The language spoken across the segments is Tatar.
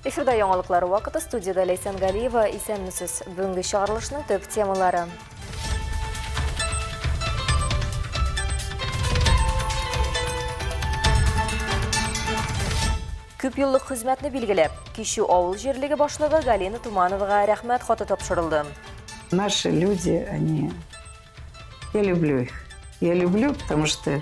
Эфирда яңалыклар вакыты, студияда Лейсан Галиева, исәнмесез. Бүгенге чыгарылышның төп темалары. Күп еллык хезмәтне билгеләп, кичү авыл җирлеге башлыгы Галина Тумановага рәхмәт хаты тапшырылды. Наши люди, я люблю их. Я люблю, потому что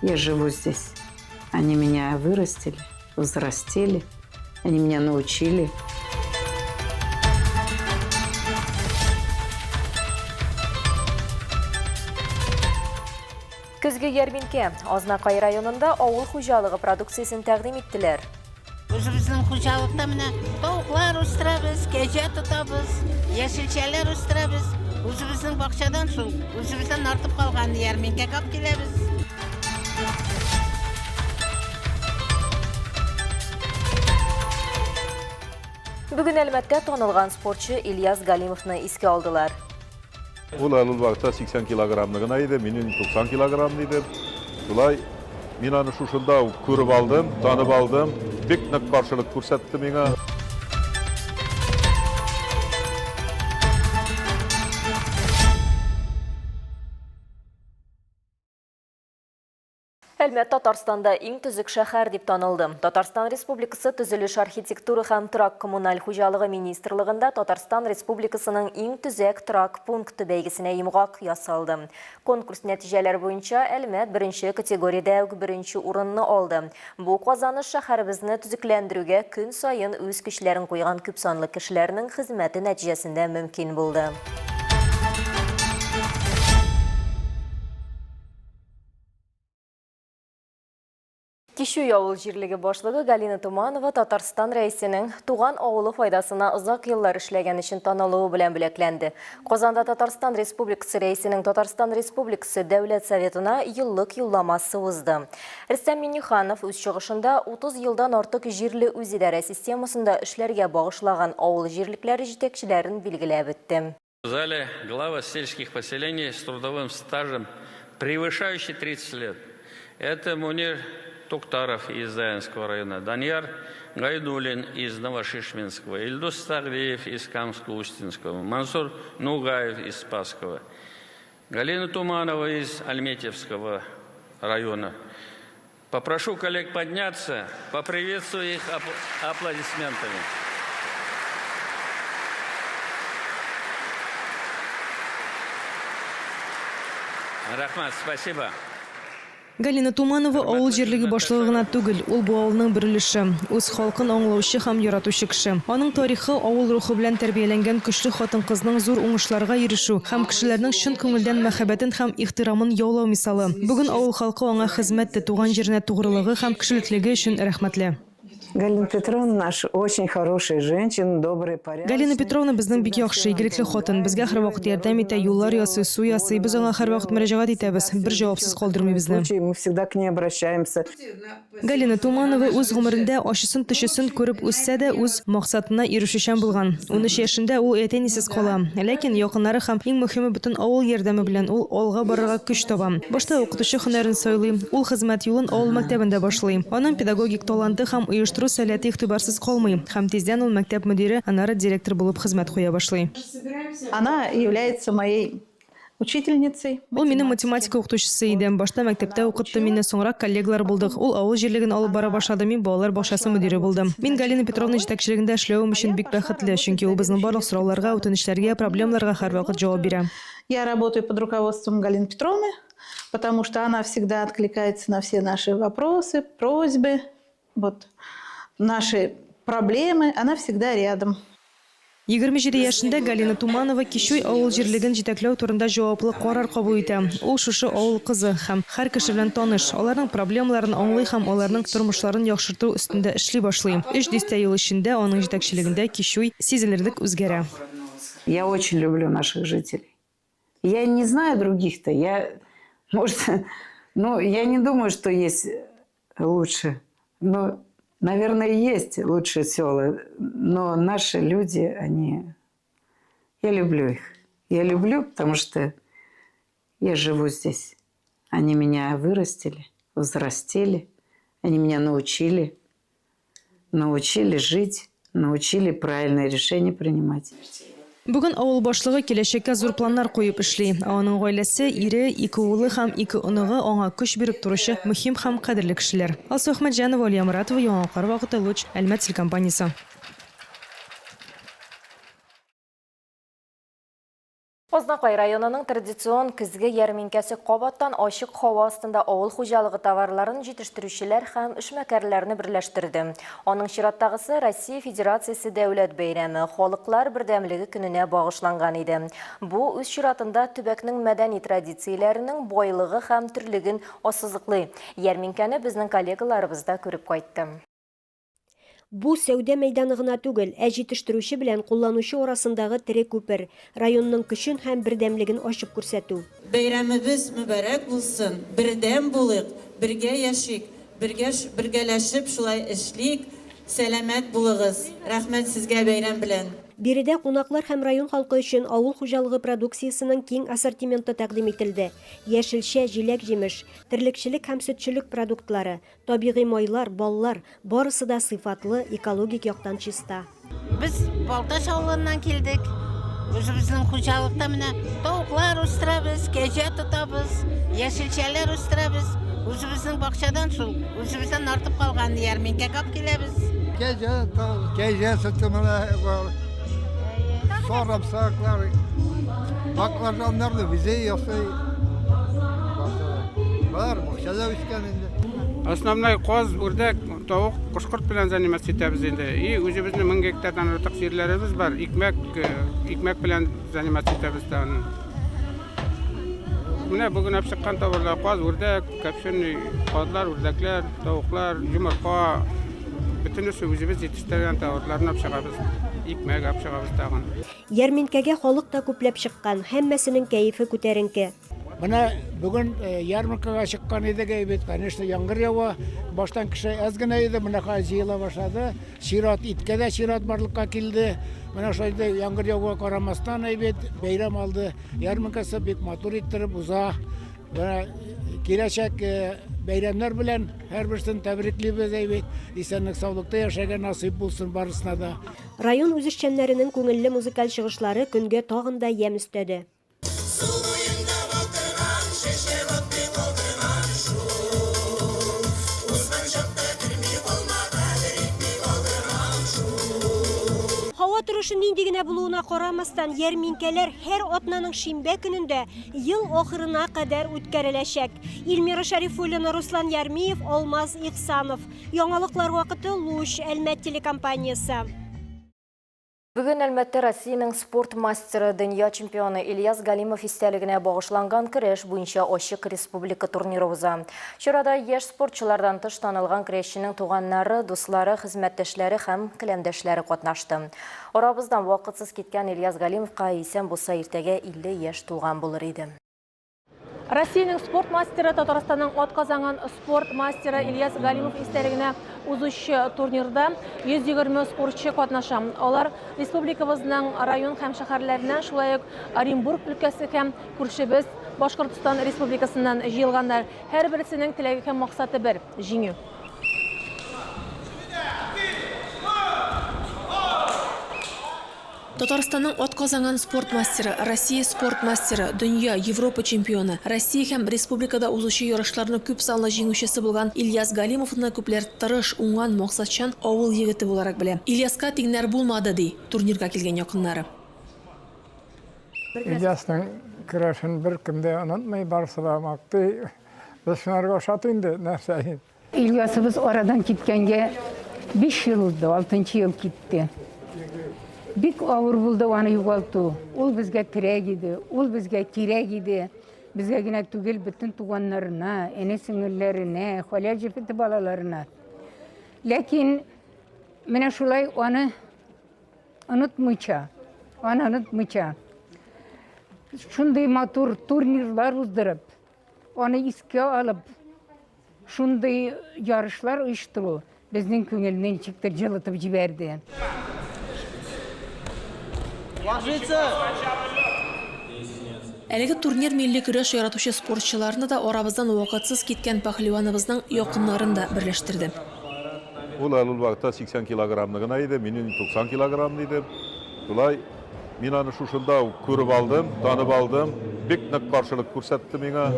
я живу здесь. Они меня вырастили, взрастили, они меня научили. Көзге ярминке Азнакай районында авыл хуҗалыгы продукциясын тәкъдим иттеләр. Өзебезнең хуҗалыкта менә тавыклар үстерәбез, кәҗә тотабыз, яшелчәләр үстерәбез. Үзебезнең бакчадан шул, үзебездән артып калган ярминкәгә алып киләбез. Бүген Әлмәттә танылган спортчы Ильяс Галимовны искә алдылар. Ул алул вакытта 80 килограммны гына иде, минем 90 килограмм иде. Шулай мин аны шушында күреп алдым, танып алдым. Бик нык каршылык күрсәтте миңа. Әлмәт Татарстанда иң төзек шәһәр дип танылды. Татарстан Республикасы Төзелеш архитектура һәм торак коммуналь хуҗалыгы министрлыгында Татарстан Республикасының иң төзек торак пункты бәйгесенә йомгак ясалды. Конкурс нәтиҗәләре буенча Әлмәт беренче категориядә беренче урынны алды. Бу казаныш шәһәребезне төзекләндерүгә көн саен үз көчләрен куйган күп санлы кешеләрнең хезмәте нәтиҗәсендә мөмкин булды. Кичү авыл җирлеге башлыгы Галина Туманова Татарстан рәисенең туган авылы файдасына озак еллар эшләгән өчен танылуы белән бүләкләнде. Казанда Татарстан Республикасы рәисенең Татарстан Республикасы Дәүләт Советына еллык юлламасы узды. Рөстәм Миңнеханов үз чыгышында 30 елдан артык җирле үзидарә системасында эшләргә багышлаган авыл җирлекләре җитәкчеләрен билгеләп үтте. В зале глава сельских поселений с трудовым стажем превышающий 30 лет. Это Мунир Туктаров из Заянского района, Даньяр Гайдулин из Новошишминского, Ильдус Тагриев из Камско-Устинского, Мансур Нугаев из Спасского, Галина Туманова из Альметьевского района. Попрошу коллег подняться, поприветствую их аплодисментами. Рахмат, спасибо. Галина Туманова авыл җирлеге башлыгы гына түгел, ул бу авылның бер өлеше, үз халкын аңлаучы һәм яратучы кеше. Аның тарихы авыл рухы белән тәрбияләнгән көчле хатын-кызның зур уңышларга ирешү һәм кешеләрнең чын күңелдән мәхәббәтен һәм ихтирамын яулау мисалы. Бүген авыл халкы аңа хезмәттә туган җиренә тугрылыгы һәм кешелеклеге өчен рәхмәтле. Галина Петровна наша очень хорошая женщина, добрая, порядочная. Галина Петровна безнең бик яхшы, игелекле хатын. Безгә һәрвакыт ярдәм итә, юллар ясый, су ясый. Без аңа һәрвакыт мөрәҗәгать итәбез. Бер җавапсыз калдырмый безне. Мы всегда к ней обращаемся. Галина Туманова үз гомерендә ачысын төшесен күреп үссә дә үз максатына ирешүчән булган. 13 яшендә ул әтәнисез кала. Ләкин якыннары һәм иң мөһиме бөтен авыл ярдәме белән ул алга барырга көч таба. Башта укытучы һөнәрен сайлый, ул хезмәт юлын авыл мәктәбендә башлый. Аның педагогик таланты һәм оештыру сәләте игътибарсыз калмый. Һәм тиздән ул мәктәп мөдире, аннары директор булып хезмәт куя башлый. Она является моей учительницей. Ул минем математика укытучысы иде. Башта мәктәптә укытты мине, соңра коллегалар булдык. Ул авыл җирлеген алып бара башлады, мин балалар бакчасы мөдире булдым. Мин Галина Петровна җитәкчелегендә эшләвем өчен бик бәхетле, чөнки ул безнең барлык сорауларга, үтенечләргә, проблемаларга һәрвакыт җавап бирә. Я работаю под руководством Галины Петровны, потому что она всегда откликается на все наши вопросы, просьбы, вот наши проблемы, она всегда рядом. 27 яшендә Галина Туманова Кичуй авыл җирлеген җитәкләү турында җаваплы карар кабул итә. Ул шушы авыл кызы һәм һәр кеше белән таныш, аларның проблемаларын аңлый һәм аларның тормышларын яхшырту өстендә эшли башлый. 3 дистә ел эчендә аның җитәкчелегендә Кичуй сизелерлек үзгәрә. Я очень люблю наших жителей. Я не знаю других-то. Может, я не думаю, что есть лучше. Наверное, есть лучшие села, но наши люди, я люблю их. Я люблю, потому что я живу здесь. Они меня вырастили, взрастили, они меня научили. научили жить, научили правильные решения принимать. Бүген авыл башлыгы киләчәккә зур планнар куеп эшли. Аның гаиләсе, ире, 2 улы һәм 2 оныгы аңа көч биреп торучы мөһим һәм кадерле кешеләр. Алсу Әхмәтҗанова, Алия Моратова, Яңакар вакыты Луч, Әлмәт телекомпаниясе. Ознакай районының традицион күзге ярминкәсе кабаттан ачык һава астында авыл хуҗалыгы товарларын җитештерүчеләр һәм эшмәкәрләрне берләштерде. Аның чираттагысы Россия Федерациясе дәүләт бәйрәме халыклар бердәмлеге көненә багышланган иде. Бу үз чиратында төбәкнең мәдәни традицияләренең байлыгы һәм төрлеген ассызыклый. Ярминкәне безнең коллегаларыбыз да күреп кайтты. Бу сәүдә мәйданы гына түгел, җитештерүче белән кулланучы арасындагы тере күпер, районның көчен һәм бердәмлеген ачып күрсәтү. Бәйрәмебез мүбәрәк булсын, бердәм булыйк, бергә яшик, бергәләшеп шулай эшлик, сәламәт булыгыз. Рәхмәт сезгә бәйрәм белән. Биредә кунаклар һәм район халкы өчен авыл хуҗалыгы продукциясының киң ассортименты тәкъдим ителде. Яшелчә, җиләк-җимеш, терлекчелек һәм сөтчелек продуктлары, табигый майлар, баллар, барысы да сыйфатлы, экологик яктан чиста. Без Балташ авылыннан килдек. Үзебезнең хуҗалыкта менә тавыклар үстерәбез, кәҗә тотабыз, яшелчәләр үстерәбез. Үзебезнең бакчадан шул, үзебездән артып калган ярминкәгә алып киләбез. Kece sütümüne var. Sarımsaklar, baklajanlar da bize yapıyor. Var, bahçede üstkeninde. Основной коз, үрдәк, тавык, кушкырт белән заниматься итәбез инде. И үзебезнең 1000 гектардан артык җирләребез бар. Икмәк белән заниматься итәбез дә. Менә бүген чыккан товарлар коз, үрдәк, копченый козлар, үрдәкләр, тавыклар, йомырка. Bütün özümüz yetiştirген tavırlarını yapışığabız, икмәк yapışığabız tağın. Ярминкәгә халык та күпләп чыккан, һәммәсенең кәефе күтәренке. Менә бүген ярмаркага чыккан идек әйбет, конечно, яңгыр ява, баштан кеше аз гына иде, менә җыела башлады. Чират иткә дә чират барлыкка килде. Менә шулай яңгыр яуга карамастан әйбет, бәйрәм алды. Ярмаркасы бик матур иттереп уза. Киләчәк бәйрәмнәр белән һәрберсен тәбриклибез әйбет. Исәнлек саулыкта яшәгән насыйп булсын барысына да. Район үзешчәннәренең күңелле музыкаль чыгышлары көнгә тагын да ямь өстәде. Һава торышы нинди генә булуына карамастан, ярминкәләр һәр атнаның шимбә көнендә ел ахырына кадәр үткәреләчәк. Илмира Шарифуллина, Руслан Ярмиев, Алмаз Ихсанов. Яңалыклар вакыты Луч, Әлмәт телекомпаниясе. Бүген Әлмәттә Россиянең спорт мастеры, дөнья чемпионы Ильяс Галимов истәлегенә багышланган көрәш буенча ачык республика турниры уза. Чарада яшь спортчылардан тыш танылган көрәшченең туганнары, дуслары, хезмәттәшләре һәм каләмдәшләре катнашты. Арабыздан вакытсыз киткән Ильяс Галимовка исән булса иртәгә 50 яшь тулган булыр иде. Россиянең спорт мастеры, Татарстанның атказанган спорт мастеры Ильяс Галимов истәлегенә узучы турнирда 120 спортчы катнаша. Алар республикабызның район һәм шәһәрләреннән, шулай ук Оренбург өлкәсе һәм күршебез Башкортстан республикасыннан җыелганнар. Һәр берсенең теләге һәм максаты бер – җиңү. Татарстанның атказанган спорт мастеры, Россия спорт мастеры, дөнья, Европа чемпионы, Россия һәм республикада узучы ярышларның күп санлы җиңүчесе булган Ильяс Галимовны күпләр тырыш, уңган, максатчан авыл егете буларак белә. Ильяска тиңнәр булмады ди турнирга килгән якыннары. Ильясның көрәшен беркем дә онытмый, барысы да мактый. Без шунарга ошат инде нәрсә. Ильясыбыз арадан киткәнгә 5 ел булды, 6-нчы ел китте. Бик авыр булды аны югалту. Ул безгә кирәк иде, ул безгә кирәк иде. Безгә генә түгел, бөтен туганнарына, әни-сеңелләренә, халәҗифәте балаларына. Ләкин менә шулай аны онытмыйча, шундый матур турнирлар уздырып, аны искә алып, шундый ярышлар оештыру безнең күңелне ничектер җылытып җибәрде. Әлеге турнир милли көрәш яратучы спортчыларны да арабыздан вакытсыз киткән пәһлеваныбызның якыннарын да берләштерде. Ул алул вакытта 80 килограммны гына иде, минин 90 килограмм иде. Шулай мин аны шушында күреп алдым, танып алдым. Бик нык каршылык күрсәтте миңа.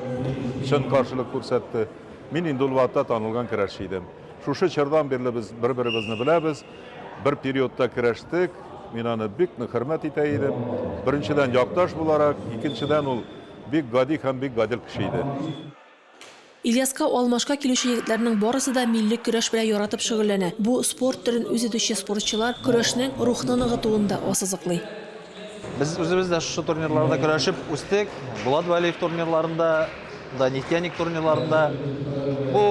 Чын каршылык күрсәтте. Мин инде ул вакытта танылган көрәшче идем. Шушы чордан бирле без бер-беребезне беләбез. Бер периодта көрәштек. Мин аны бик нык хөрмәт итә идем. Беренчедән якташ буларак, икенчедән ул бик гади һәм бик гадел кеше иде. Ильяска алмашка килүче егетләрнең барысы да милли көрәш белән яратып шөгыльләнә. Бу спорт төрен үз итүче спортчылар көрәшнең рухны ныгытуында ассызыклый. Biz özümüz de şu turnirlarda körәшеп үстек. Булат Вәлиев турнирларында, да нефтяник турнирларында. Bu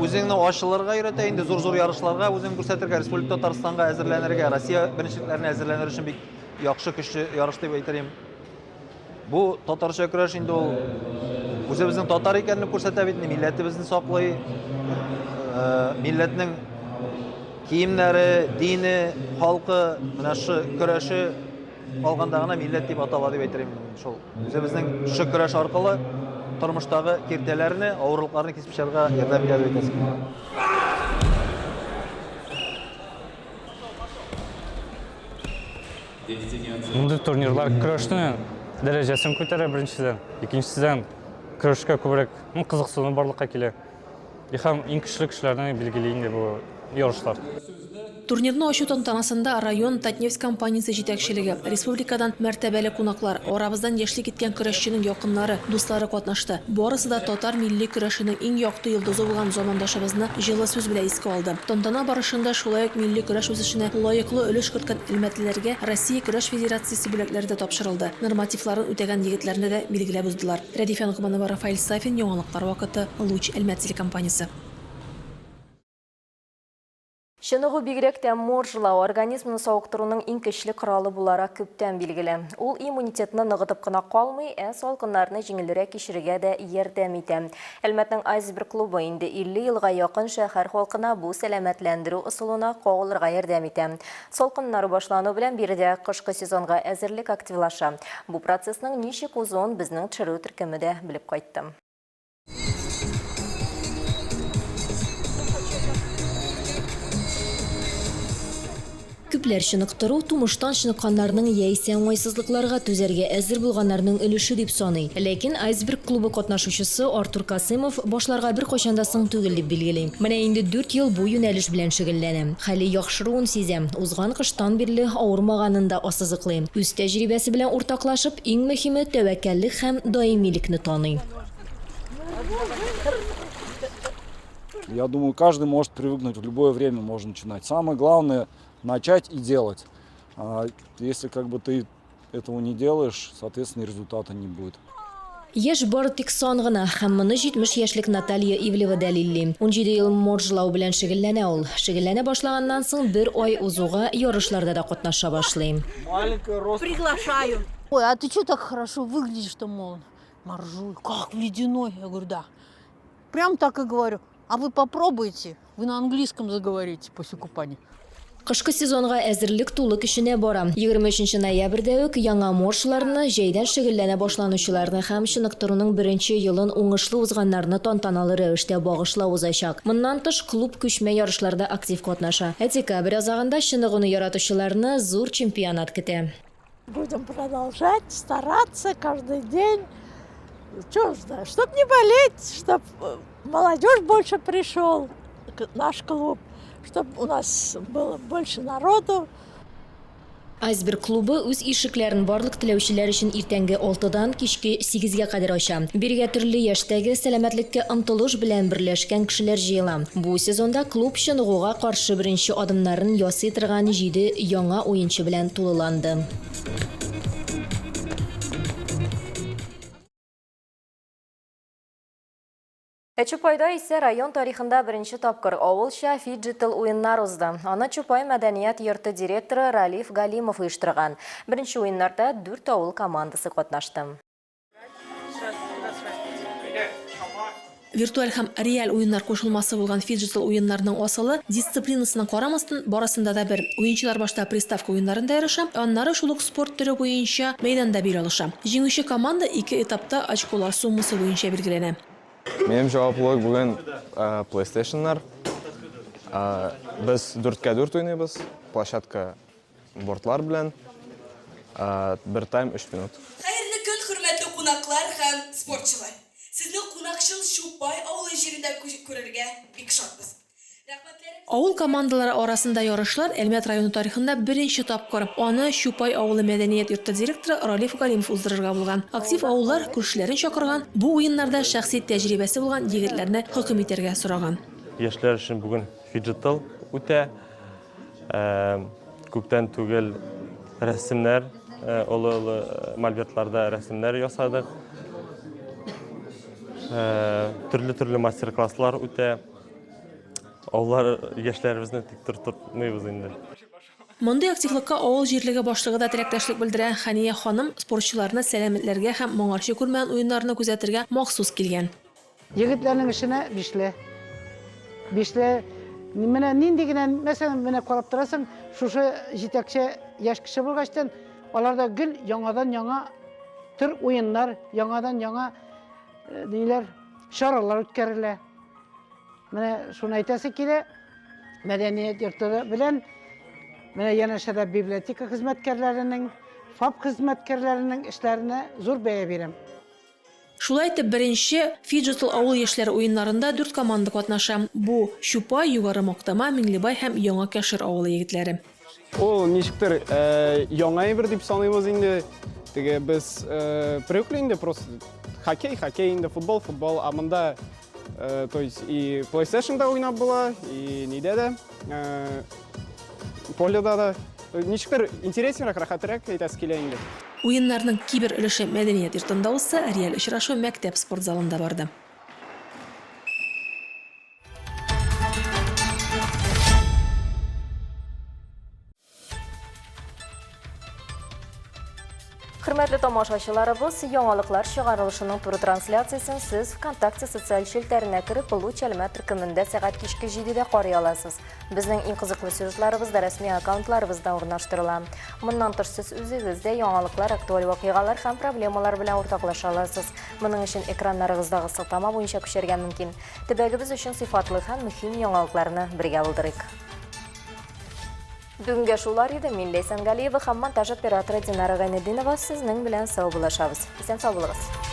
үзеңне ачылырга өйрәтә инде зур-зур ярышларга, үзең күрсәтергә, Республика Татарстанга әзерләнергә, Россия беренчелекләренә әзерләнер өчен бик яхшы көчле ярыш дип әйтәм. Бу татарча көрәш инде ул үзебезнең татар икәнне күрсәтә бит, милләтебезне саклый. Милләтнең киемнәре, дине, халкы, менә шу көрәше алганда гына милләт дип атала дип әйтәм. Шул үзебезнең шу көрәш аркылы тормыштагы киртәләрне, авырлыкларны кисеп чыгарга ярдәм итә дип әйтәм. Мұндай турнирлар күрәшнең дәрәҗәсен күтәрә беренчедән, икенчедән көрәшкә күбрәк кызыксыну барлыкка килә. Һәм иң көчле кешеләрне билгели инде бу ярышлар. Турнирны ачу тантанасында район Татнефть компаниясе җитәкчелеге, республикадан мәртәбәле кунаклар, арабыздан яшьлек иткән көрәшченең якыннары, дуслары катнашты. Барысы да татар милли көрәшенең иң якты йолдызы булган замандашыбызны җылы сүз белән искә алды. Тантана барышында шулай ук милли көрәш үсешенә лаеклы өлеш керткән элмәтлеләргә Россия көрәш федерациясе бүләкләре дә тапшырылды. Нормативларын үтәгән егетләрне дә билгеләп уздылар. Рәдифә Нугманова, Рафаэль Сафин, яңалыклар вакыты, Луч Әлмәт телекомпаниясе. Шынығы бигрәк тә моржылау организмны сауықтыруның иң көчле коралы буларак күптән билгеле. Ул иммунитетны ныгытып кына калмый, салкыннарны җиңелрәк кичерергә дә ярдәм итә. Әлмәтнең Айсберг клубы инде 50 елга якын шәһәр халкына бу сәламәтләндерү ысулына кагылырга ярдәм итә. Салкыннар башлану белән биредә кышкы сезонга әзерлек активлаша. Бу процессның ничек узуын безнең төшерү төркемендә белеп кайттым. Күпләр чыныктыру тумыштан чыныкканнарның яисә уңайсызлыкларга түзәргә әзер булганнарның өлеше дип саный. Ләкин Айсберг клубы катнашучысы Артур Касымов башларга бер кайчанда соң түгел дип билгели. Менә инде 4 ел бу юнәлеш белән шөгыльләнә. Хәле яхшыруын сизәм. Узган кыштан бирле авырмаганын да ассызыклый. Үз тәҗрибәсе белән уртаклашып, иң мөһиме тәвәккәллек һәм даимилекне таный. Я думаю, каждый может привыкнуть, в любое время можно начинать. Самое главное начать и делать. Если ты этого не делаешь, соответственно, результата не будет. Яшь бары тик сан гына, һәм моны 70 яшьлек Наталья Ивлева дәлилли. 17 ел моржлау белән шөгыльләнә ул. Шөгыльләнә башлаганнан соң 1 ай узуга ярышларда да катнаша башлый. Приглашаю. Ой, а ты что так хорошо выглядишь-то, мол? Моржуй, как ледяной. Я говорю, да. Прям так и говорю. А вы попробуйте, вы на английском заговорите после купания. Кышкы сезонга әзерлек тулы көченә бара. 23 ноябрьдә үк яңа моржларны, җәйдән шөгыльләнә башланучыларны һәм чыныктыруның беренче елын уңышлы узганнарны тантаналы рәвештә багышлау узачак. Моннан тыш клуб күчмә ярышларда актив катнаша. Декабрь азагында чыныгуны яратучыларны зур чемпионат көтә. Будем продолжать, стараться каждый день. Что знаю, чтоб не болеть, чтоб молодежь больше пришел в наш клуб. Чтобы у нас было больше народу. Айсберг клубы үз ишекләрен барлык теләүчеләр өчен иртәнге 6-дан кичке 8-гә кадәр ача. Биргә төрле яшьтәге сәламәтлеккә омтылыш белән берләшкән кешеләр җыела. Бу сезонда клуб чыныгуга каршы беренче адымнарын ясый торган 7 яңа уенчы белән тулыланды. Чупайда исә район тарихында беренче тапкыр авылча фиджитал уеннар узды. Аны Чупай мәдәният йорты директоры Ралиф Галимов оештырган. Беренче уеннарда 4 авыл командасы катнашты. Виртуаль һәм реаль уеннар кушылмасы булган фиджитал уеннарның асылы дисциплинасына карамастан барысында да бер. Уенчылар башта приставка уеннарында ярыша, аннары шул ук спорт төре буенча мәйданда бир алыша. Җиңүче команда 2 этапта очколар суммасы буенча билгеләнә. Менің жауаплылық бүгін PlayStation'лар. Biz 4-4 ойнайбыз. Площадка бортлар белән. 1 тайм 3 минут. Хәерле көн, хөрмәтле кунаклар һәм спортчылар. Сезне кунакчыл Шупай авылы җирендә күрергә бик шатбыз. Авыл командалары арасында ярышлар Әлмәт районы тарихында беренче тапкыр. Аны Шупай авылы мәдәният йорты директоры Ралиф Галимов уздырырга булган. Актив авыллар күршеләрен чакырган, бу уеннарда шәхси тәҗрибәсе булган егетләрне хөкем итәргә сораган. Яшьләр өчен бүген фиджитал үтә. Күптән түгел рәсемнәр, олы мольбертларда рәсемнәр ясадык. Төрле мастер-класслар үтә. Авыллар яшьләребезне тик тотмыйбыз инде. Мондый активлыкка авыл җирлеге башлыгы да теләктәшлек белдерә. Хәния ханым спортчыларны сәламәтләргә һәм моңарчы күрмәгән уеннарны күзәтергә махсус килгән. Егетләрнең эшенә бишле. Менә нинди генә, мәсәлән, менә карап торасың, шушы җитәкче яшь кеше булгачтан, аларда гел яңадан-яңа төр уеннар, яңадан-яңа ниләр, чаралар үткәрелә. Менә шуны әйтәсе килә, мәдәният йорты белән, менә янәшәдә библиотека хезмәткәрләренең, ФАП хезмәткәрләренең эшләренә зур бәя бирәм. Шулай итеп, беренче Фиджитал авыл яшьләре уеннарында 4 команда катнаша. Бу Шупай, Югары Мактама, Миңлебай һәм Яңа Кәшер авылы егетләре. Ул ничектер яңа әйбер дип саныйбыз инде. Теге без привыкли инде просто хоккей, инде футбол, а монда то есть и PlayStation'да уйнап була, и нидә дә, поледа да. Ничектер интереснерәк, рәхәтрәк әйтәсе килә инде. Уеннарның кибер өлеше мәдәният йортында булса, реаль очрашу мәктәп спорт залында барды. Hürmetli tomoshabchilarimiz, yangiliklar chiqarilishinin tur translyatsiyasini siz VKontakte sotsial shelterine kirib, Buluch Almat turkumida soat kechki 7da ko'ray olasiz. Bizning eng qiziqli syujetlarimiz rasmiy akkauntlarimizda o'rnashtirilgan. Bundan tashqari siz o'zingizda yangiliklar, aktual voqealar ham problemalar bilan o'rtoqlasha olasiz. Buning uchun ekranlaringizdagi siltama bo'yicha ko'chirgan mumkin. Tibagimiz uchun sifatli ham muhim yangiliklarni birga bildirik. Bugunga shular edi. Men Leysan Galiyeva ham montaj operatori Dinara G'ayniddinova sizning bilan sog' bo'lashamiz. Esen sog' bo'lasiz.